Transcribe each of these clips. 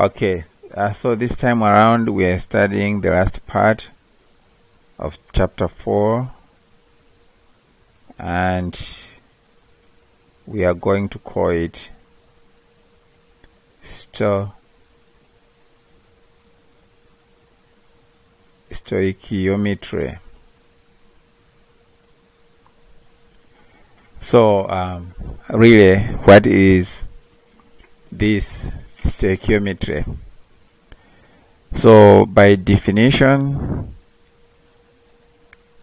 Okay, so this time around we are studying the last part of chapter 4, and we are going to call it Stoichiometry. So really, what is this stoichiometry? So by definition,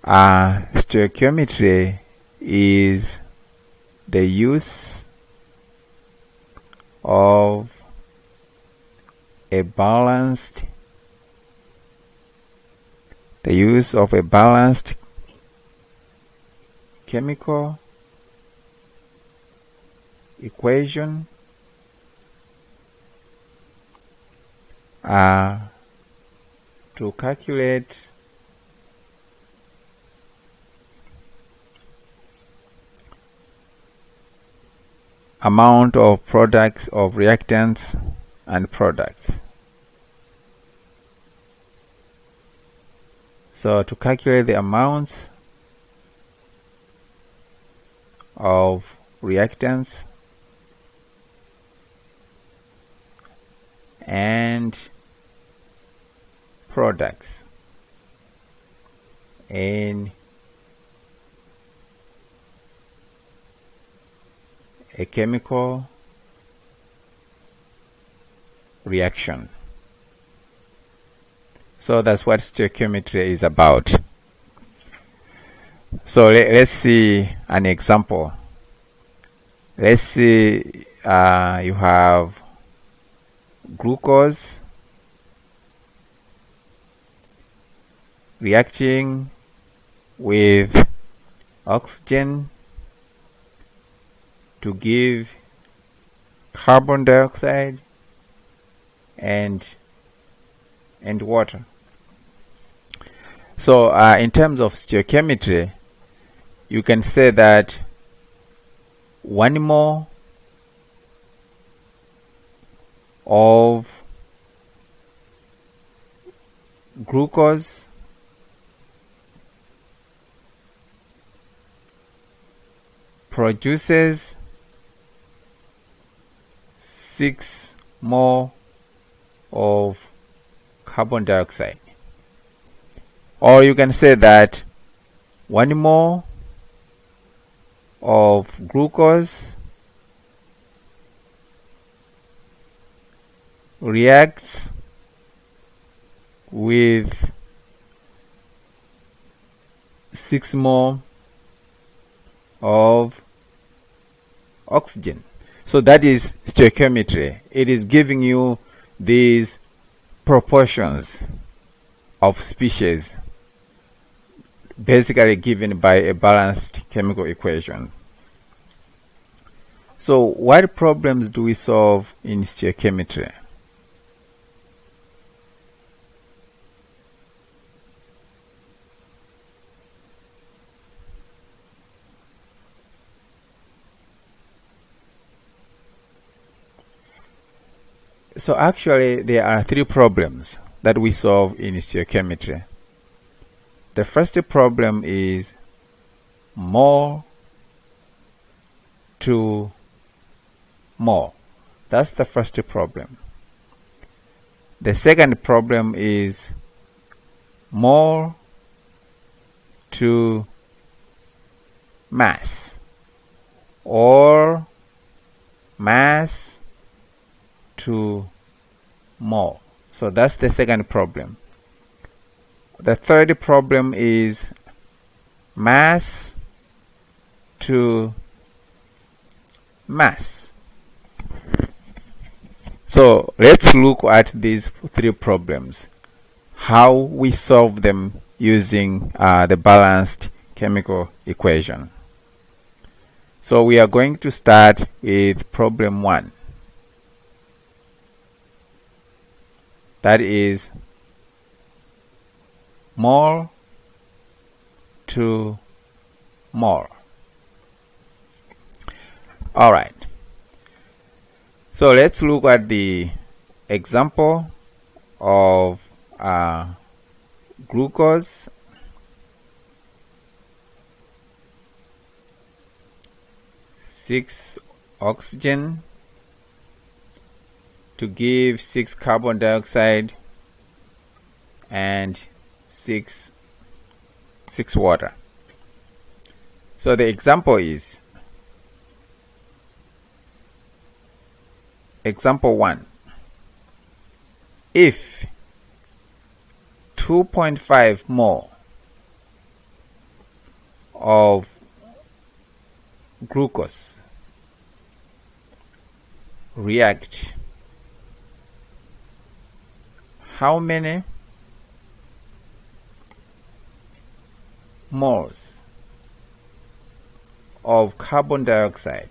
stoichiometry is the use of a balanced chemical equation to calculate amount of products of reactants and products. So to calculate the amounts of reactants and products in a chemical reaction. So that's what stoichiometry is about. So let's see an example. Let's see you have glucose reacting with oxygen to give carbon dioxide and water. So in terms of stoichiometry, you can say that 1 mole of glucose produces 6 mole of carbon dioxide. Or you can say that 1 mole of glucose reacts with 6 mole of oxygen. So that is stoichiometry. It is giving you these proportions of species, basically given by a balanced chemical equation. So what problems do we solve in stoichiometry? So actually there are 3 problems that we solve in stoichiometry. The first problem is mole to mole. That's the first problem. The second problem is mole to mass, or mass to mole. So that's the second problem. The third problem is mass to mass. So let's look at these 3 problems, how we solve them using the balanced chemical equation. So we are going to start with problem 1. That is mole to mole. All right. So let's look at the example of glucose, six oxygen to give 6 carbon dioxide and 6 water. So the example is example 1. If 2.5 mole of glucose react, how many moles of carbon dioxide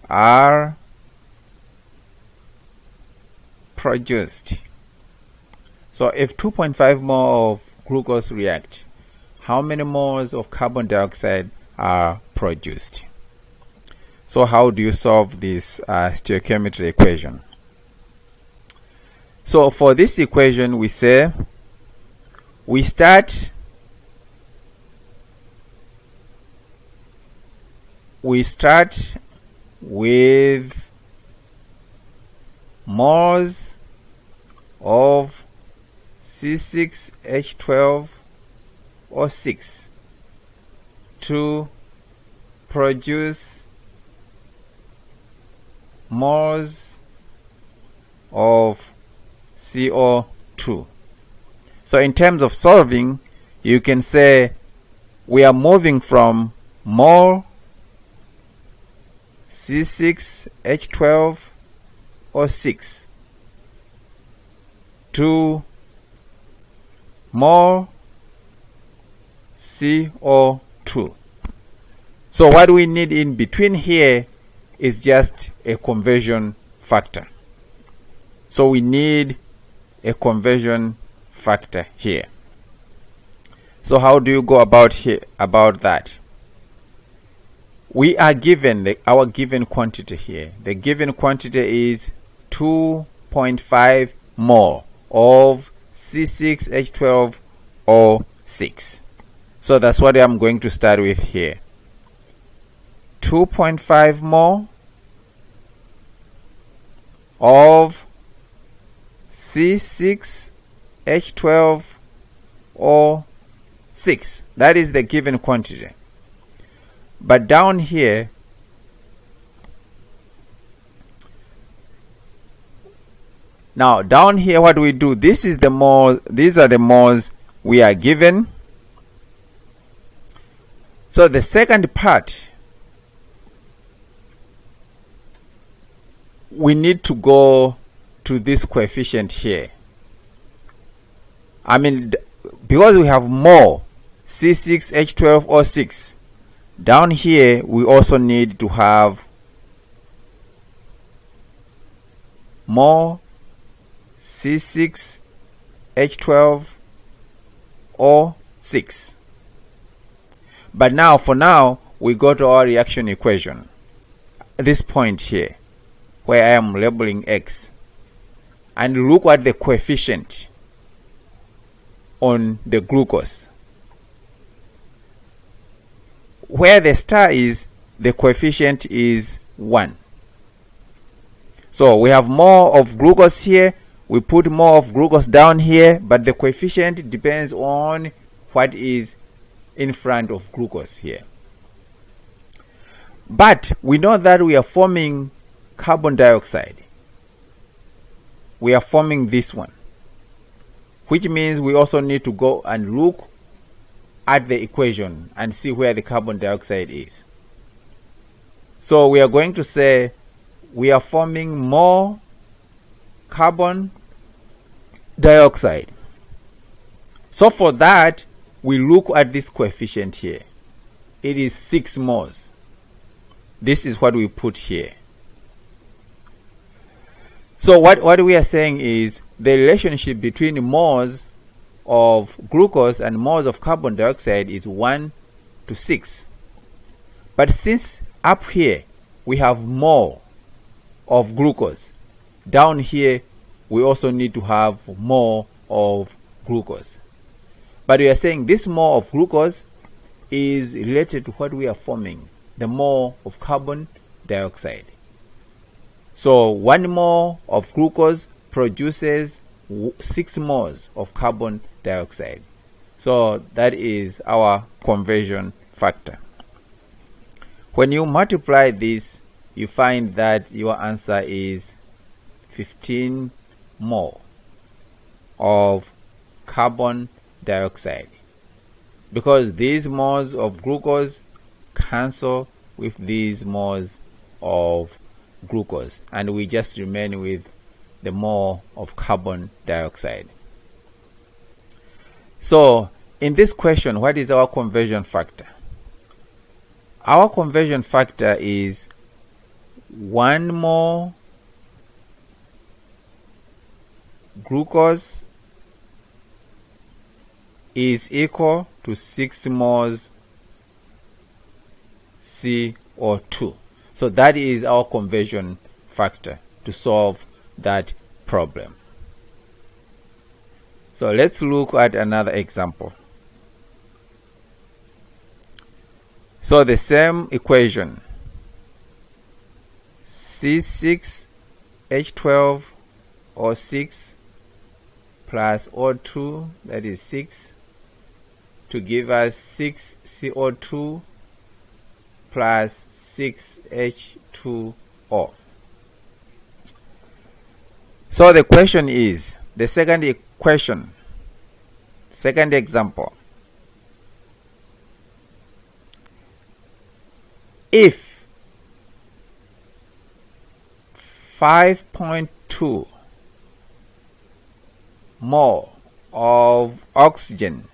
are produced? So if 2.5 mole of glucose react, how many moles of carbon dioxide are produced? So how do you solve this stoichiometry equation? So for this equation, we say we start with moles of C6H12O6 to produce moles of CO2. So in terms of solving, you can say we are moving from mole C6H12O6 to mole CO2. So what we need in between here is just a conversion factor. So we need a conversion factor here. So how do you go about that? We are given our given quantity here. The given quantity is 2.5 mole of C6H12O6. So that's what I'm going to start with here. 2.5 mole of C6H12O6. That is the given quantity. But down here, what do we do? These are the moles we are given. So the second part, we need to go to this coefficient here. I mean, because we have more C6H12O6, down here we also need to have more C6H12O6. But now, for now, we go to our reaction equation. This point here, where I am labeling X, and look at the coefficient on the glucose. Where the star is, the coefficient is 1. So we have more of glucose here, we put more of glucose down here, but the coefficient depends on what is in front of glucose here. But we know that we are forming carbon dioxide. We are forming this one, which means we also need to go and look at the equation and see where the carbon dioxide is. So we are going to say we are forming more carbon dioxide. So for that, we look at this coefficient here. It is 6 moles. This is what we put here. So what we are saying is the relationship between moles of glucose and moles of carbon dioxide is 1 to 6. But since up here we have more of glucose. Down here, we also need to have more of glucose. But we are saying this more of glucose is related to what we are forming, the mole of carbon dioxide. So 1 mole of glucose produces 6 moles of carbon dioxide. So that is our conversion factor. When you multiply this, you find that your answer is 15 mole of carbon dioxide, because these moles of glucose cancel with these moles of glucose, and we just remain with the mole of carbon dioxide. So in this question, what is our conversion factor? Our conversion factor is 1 mole glucose is equal to 6 moles CO2. So that is our conversion factor to solve that problem. So let's look at another example. So the same equation, C6H12O6 plus O2, that is 6, to give us 6 CO2 plus 6 H2O. So the question is, the second equation, second example, if 5.2 mole of oxygen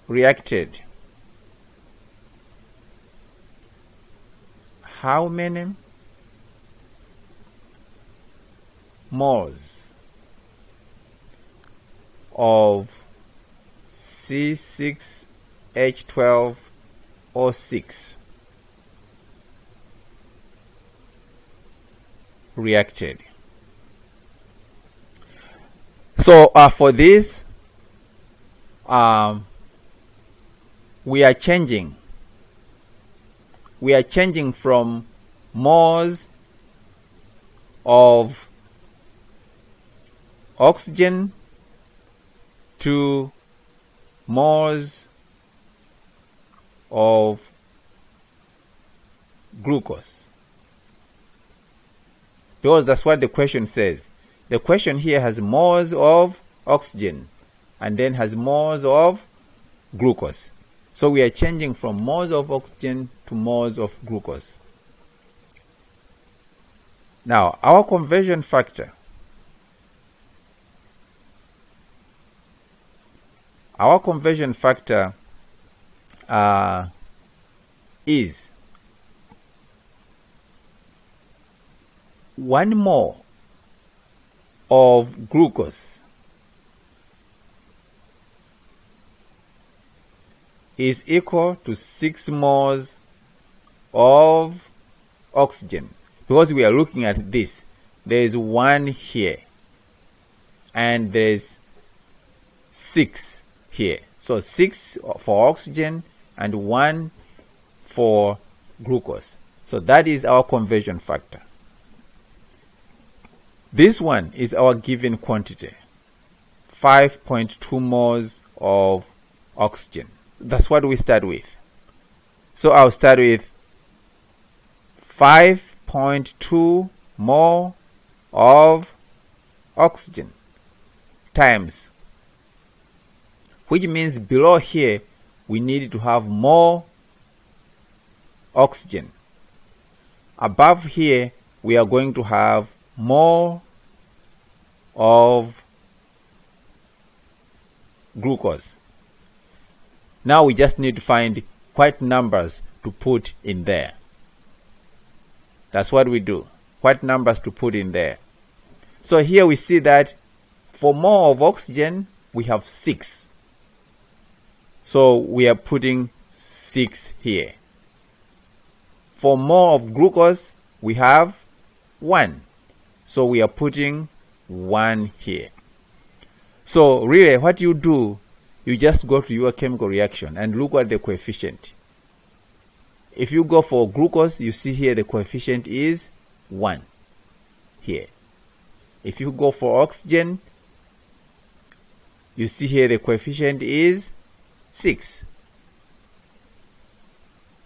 reacted, how many moles of C6H12O6 reacted? So for this, we are changing from moles of oxygen to moles of glucose, because that's what the question says. The question here has moles of oxygen and then has moles of glucose. So we are changing from moles of oxygen to moles of glucose. Now, our conversion factor. Our conversion factor is 1 mole of glucose is equal to 6 moles of oxygen. Because we are looking at this, there is 1 here and there's 6 here. So 6 for oxygen and 1 for glucose. So that is our conversion factor. This one is our given quantity, 5.2 moles of oxygen. That's what we start with. So I'll start with 5.2 mole of oxygen times, which means below here we need to have more oxygen. Above here we are going to have more of glucose. Now we just need to find what numbers to put in there. That's what we do. What numbers to put in there. So here we see that for more of oxygen, we have 6. So we are putting 6 here. For more of glucose, we have 1. So we are putting 1 here. So really what you do, you just go to your chemical reaction and look at the coefficient. If you go for glucose, you see here the coefficient is 1 here. If you go for oxygen, you see here the coefficient is 6.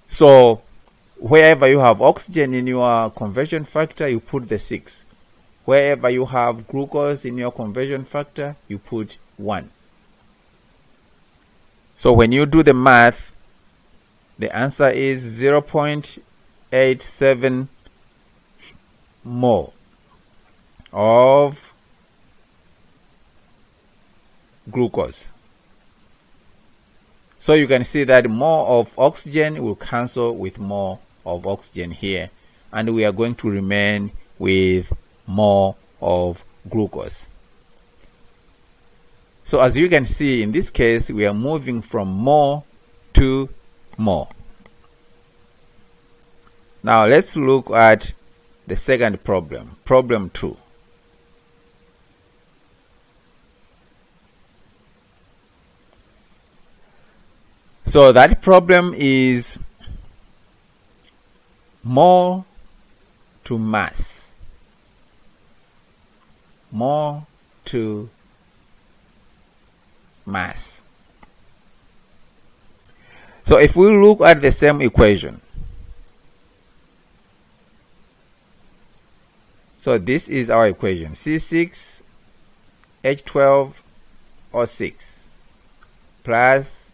So wherever you have oxygen in your conversion factor, you put the 6. Wherever you have glucose in your conversion factor, you put 1. So when you do the math, the answer is 0.87 mole of glucose. So you can see that more of oxygen will cancel with more of oxygen here, and we are going to remain with more of glucose. So as you can see, in this case, we are moving from more to more. Now let's look at the second problem, problem 2. So that problem is more to mass. More to mass. So if we look at the same equation, so this is our equation, C6H12O6 plus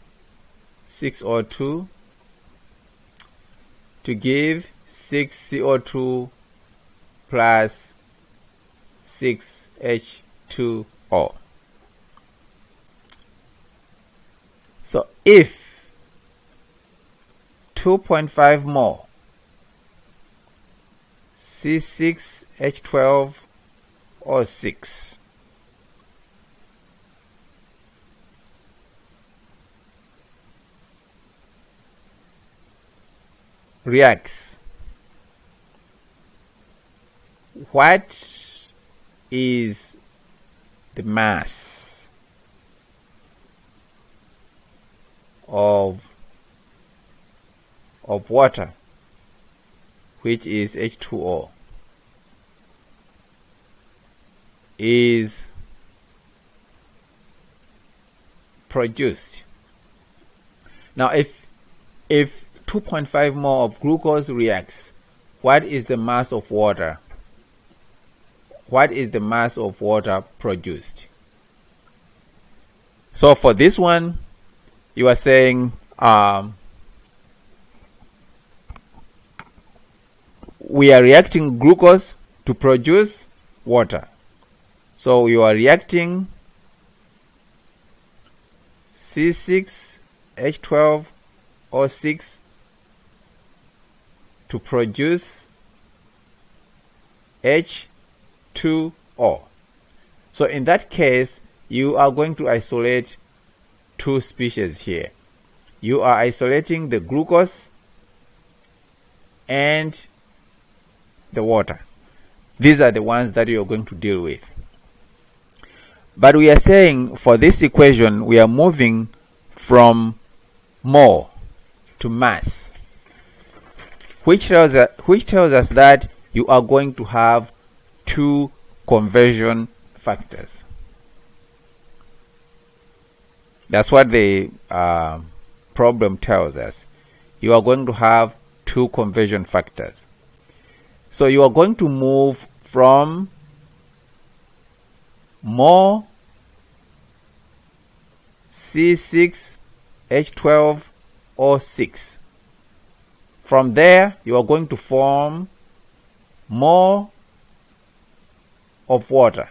6O2 to give 6CO2 plus 6H2O. So if 2.5 more C6H12O6 reacts, what is the mass of water, which is H2O, is produced? Now if 2.5 more of glucose reacts, what is the mass of water? What is the mass of water produced? So for this one, you are saying we are reacting glucose to produce water. So you are reacting C6H12O6 to produce H2O. So in that case, you are going to isolate two species here. You are isolating the glucose and the water. These are the ones that you are going to deal with. But we are saying for this equation, we are moving from more to mass, which tells us that you are going to have two conversion factors. That's what the problem tells us. You are going to have two conversion factors. So you are going to move from more C6H12O6. From there, you are going to form more of water.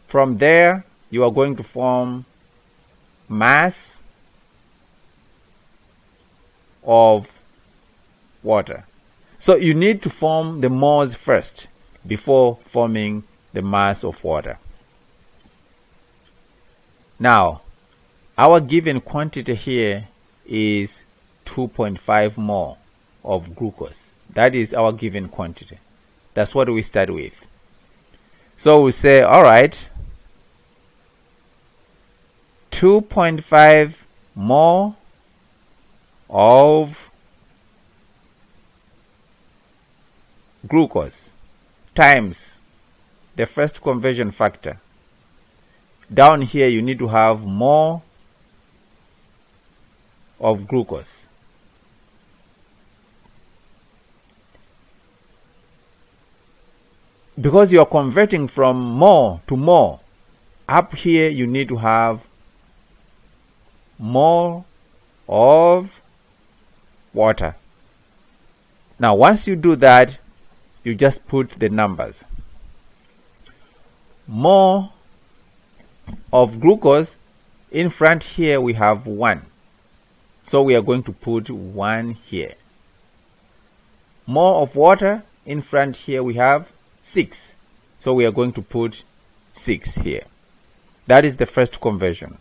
From there, you are going to form mass of water. So you need to form the moles first before forming the mass of water. Now, our given quantity here is 2.5 mole of glucose. That is our given quantity. That's what we start with. So we say, all right, 2.5 mole of glucose times the first conversion factor. Down here you need to have more of glucose. Because you are converting from more to more, up here you need to have more of water. Now once you do that, you just put the numbers. More of glucose, in front here we have 1. So we are going to put 1 here. More of water, in front here we have 6. So we are going to put 6 here. That is the first conversion.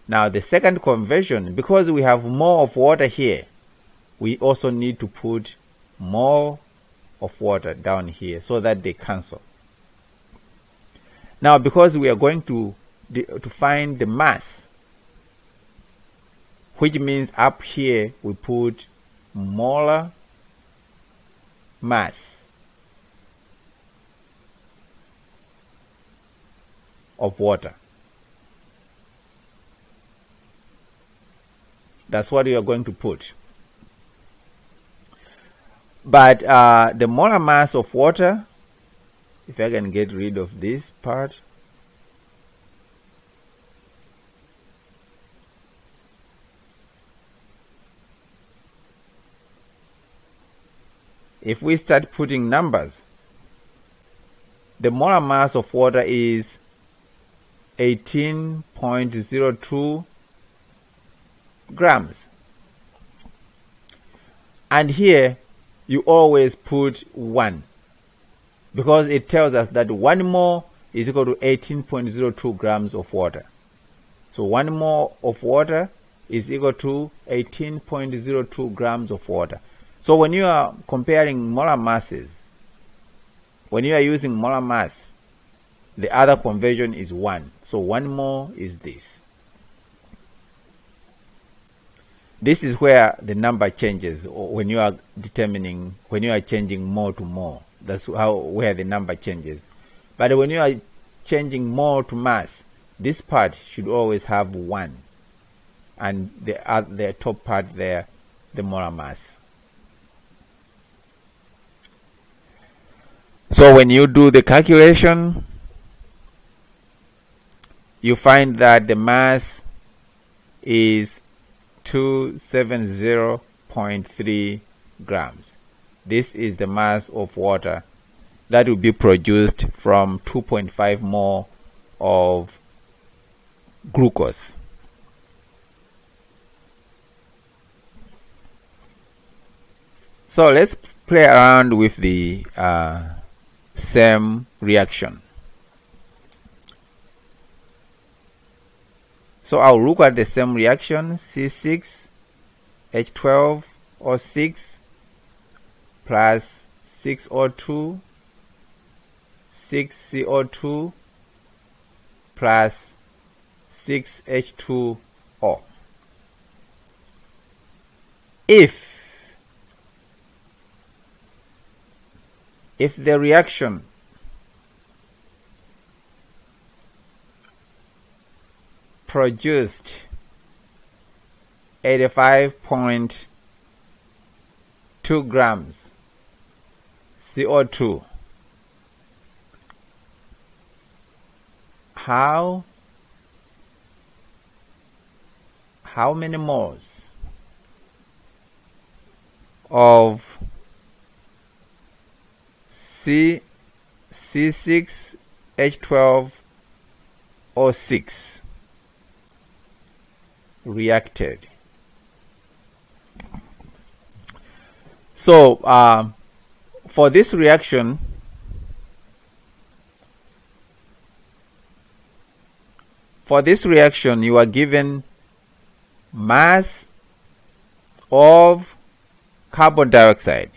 Now the second conversion, because we have more of water here, we also need to put more of water down here so that they cancel. Now because we are going to find the mass, which means up here we put molar mass of water. That's what you are going to put. But the molar mass of water, if I can get rid of this part, if we start putting numbers, the molar mass of water is 18.02 grams. And here you always put 1, because it tells us that 1 mole is equal to 18.02 grams of water. So 1 mole of water is equal to 18.02 grams of water. So when you are comparing molar masses, when you are using molar mass, the other conversion is 1. So 1 mole is this. This is where the number changes when you are determining, when you are changing more to more. That's where the number changes. But when you are changing more to mass, this part should always have 1. And the top part there, the molar mass. So when you do the calculation, you find that the mass is 270.3 grams. This is the mass of water that will be produced from 2.5 mole of glucose. So let's play around with the same reaction. So I'll look at the same reaction, C6H12O6 plus 6O2, 6CO2 plus 6H2O. If the reaction produced 85.2 grams CO2, how many moles of C6H12O6 reacted? So for this reaction, you are given mass of carbon dioxide.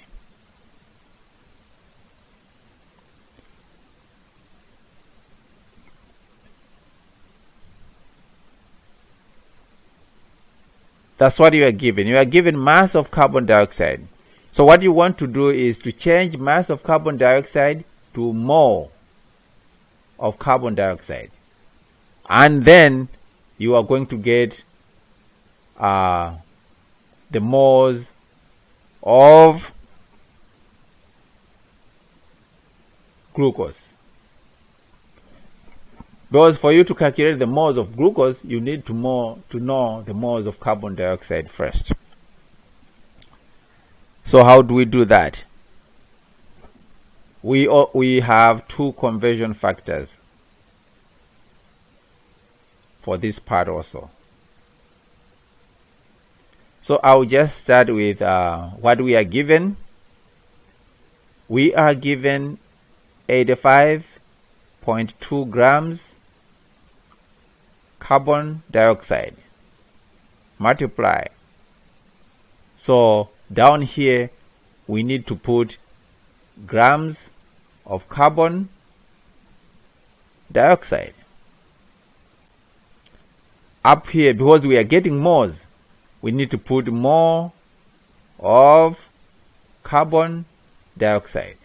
That's what you are given. You are given mass of carbon dioxide. So what you want to do is to change mass of carbon dioxide to mole of carbon dioxide. And then you are going to get the moles of glucose. Because for you to calculate the moles of glucose, you need to know the moles of carbon dioxide first. So how do we do that? We have two conversion factors for this part also. So I'll just start with what we are given. We are given 85.2 grams carbon dioxide. Multiply. So down here we need to put grams of carbon dioxide. Up here, because we are getting moles, we need to put more of carbon dioxide.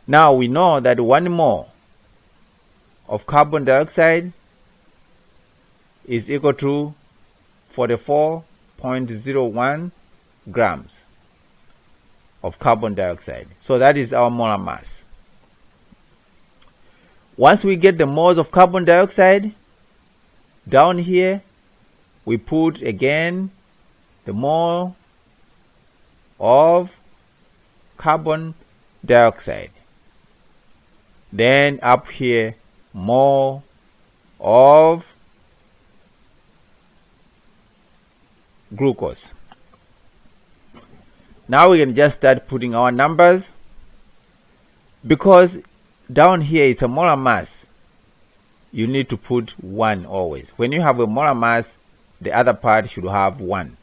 Now we know that 1 mole of carbon dioxide is equal to 44.01 grams of carbon dioxide. So that is our molar mass. Once we get the moles of carbon dioxide, down here we put again the mole of carbon dioxide. Then up here, mole of glucose. Now we can just start putting our numbers. Because down here it's a molar mass, you need to put 1 always. When you have a molar mass, the other part should have 1.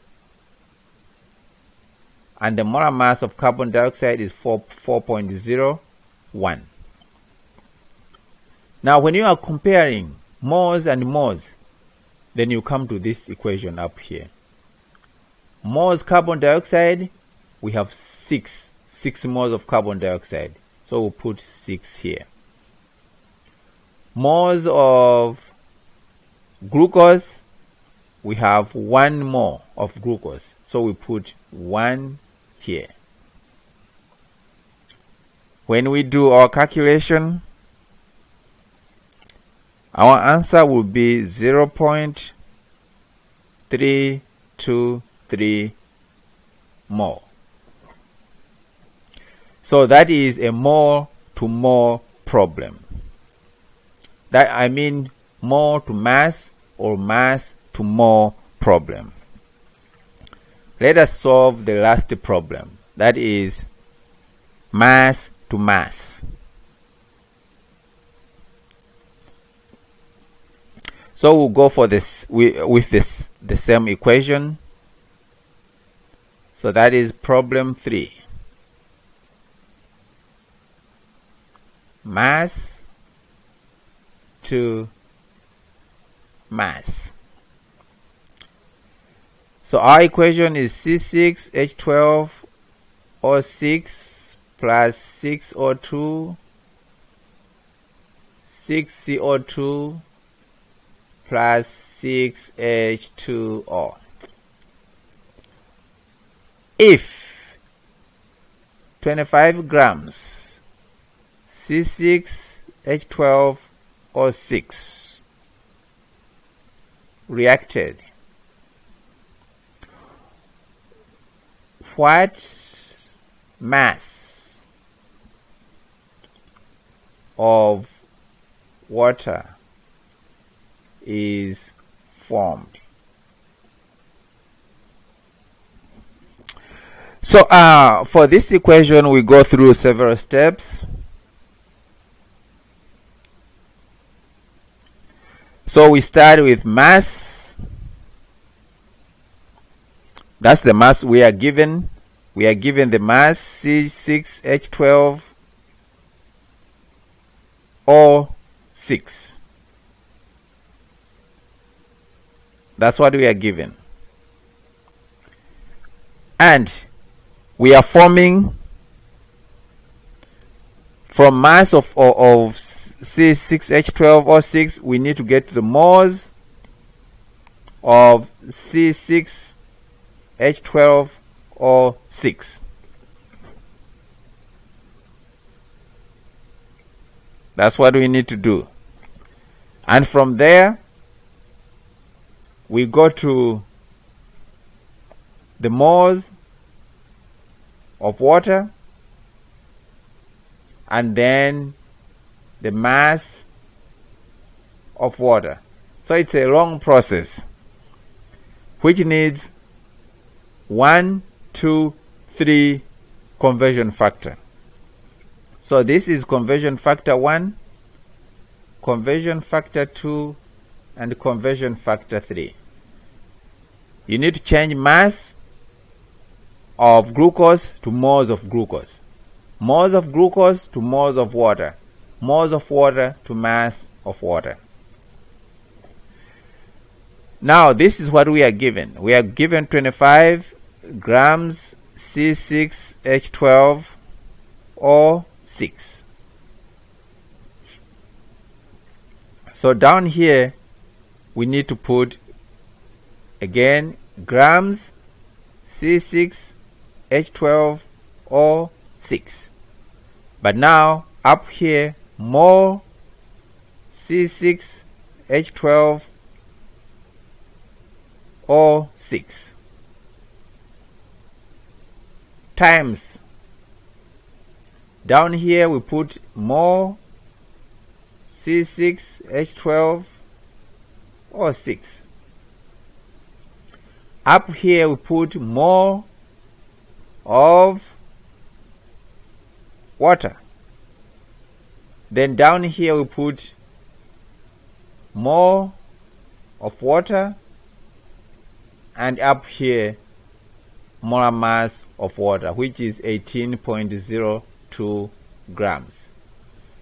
And the molar mass of carbon dioxide is 4.01. Now when you are comparing moles and moles, then you come to this equation up here. Moles carbon dioxide, we have 6 moles of carbon dioxide. So we'll put 6 here. Moles of glucose, we have 1 mole of glucose. So we put 1 here. When we do our calculation, our answer will be 0.323 mole. So that is a mole to mole problem. That I mean mole to mass or mass to mole problem. Let us solve the last problem. That is mass to mass. So we'll go for this with the same equation. So that is problem 3. Mass to mass. So our equation is C6H12O6 plus 6O2, 6CO2 plus 6H2O. If 25 grams C6H12O6 reacted, what mass of water is formed? So for this equation we go through several steps. So we start with mass. That's the mass we are given. We are given the mass C6H12 O6. That's what we are given. And we are forming from mass of C6H12O6, we need to get the moles of C6H12O6. That's what we need to do. And from there, we go to the moles of water, and then the mass of water. So it's a long process which needs 1, 2, 3 conversion factor. So this is conversion factor 1, conversion factor 2, and conversion factor 3. You need to change mass of glucose to moles of glucose, moles of glucose to moles of water, moles of water to mass of water. Now this is what we are given. We are given 25 grams C6H12O6. So down here we need to put again grams C6H12O6. But now up here more C6H12O6 times, down here we put more C6H12O6. Up here we put more of water. Then down here we put more of water, and up here molar mass of water, which is 18.02 grams.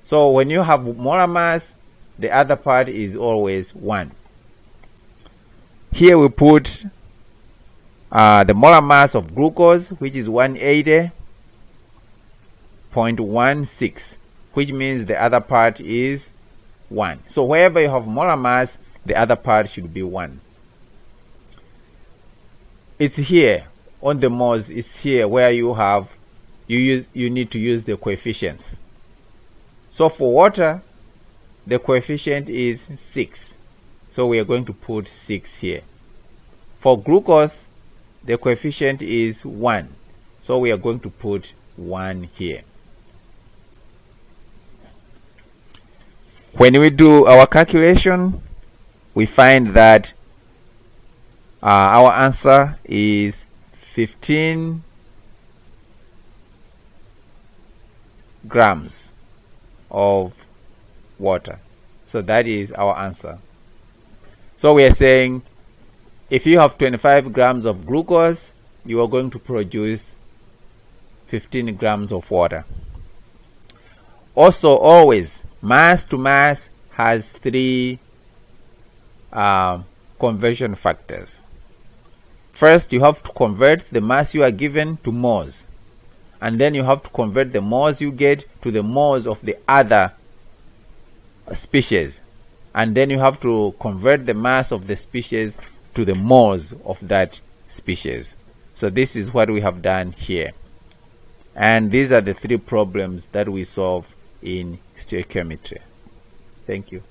So when you have molar mass, the other part is always 1. Here we put the molar mass of glucose, which is 180.16, which means the other part is 1. So wherever you have molar mass, the other part should be 1. It's here on the moles. It's here where you need to use the coefficients. So for water, the coefficient is 6. So we are going to put 6 here. For glucose, the coefficient is 1. So we are going to put 1 here. When we do our calculation, we find that our answer is 15 grams of water. So that is our answer. So we are saying if you have 25 grams of glucose, you are going to produce 15 grams of water. Also, always mass to mass has 3 conversion factors. First, you have to convert the mass you are given to moles, and then you have to convert the moles you get to the moles of the other species, and then you have to convert the mass of the species to the moles of that species. So this is what we have done here, and these are the 3 problems that we solve in stoichiometry. Thank you.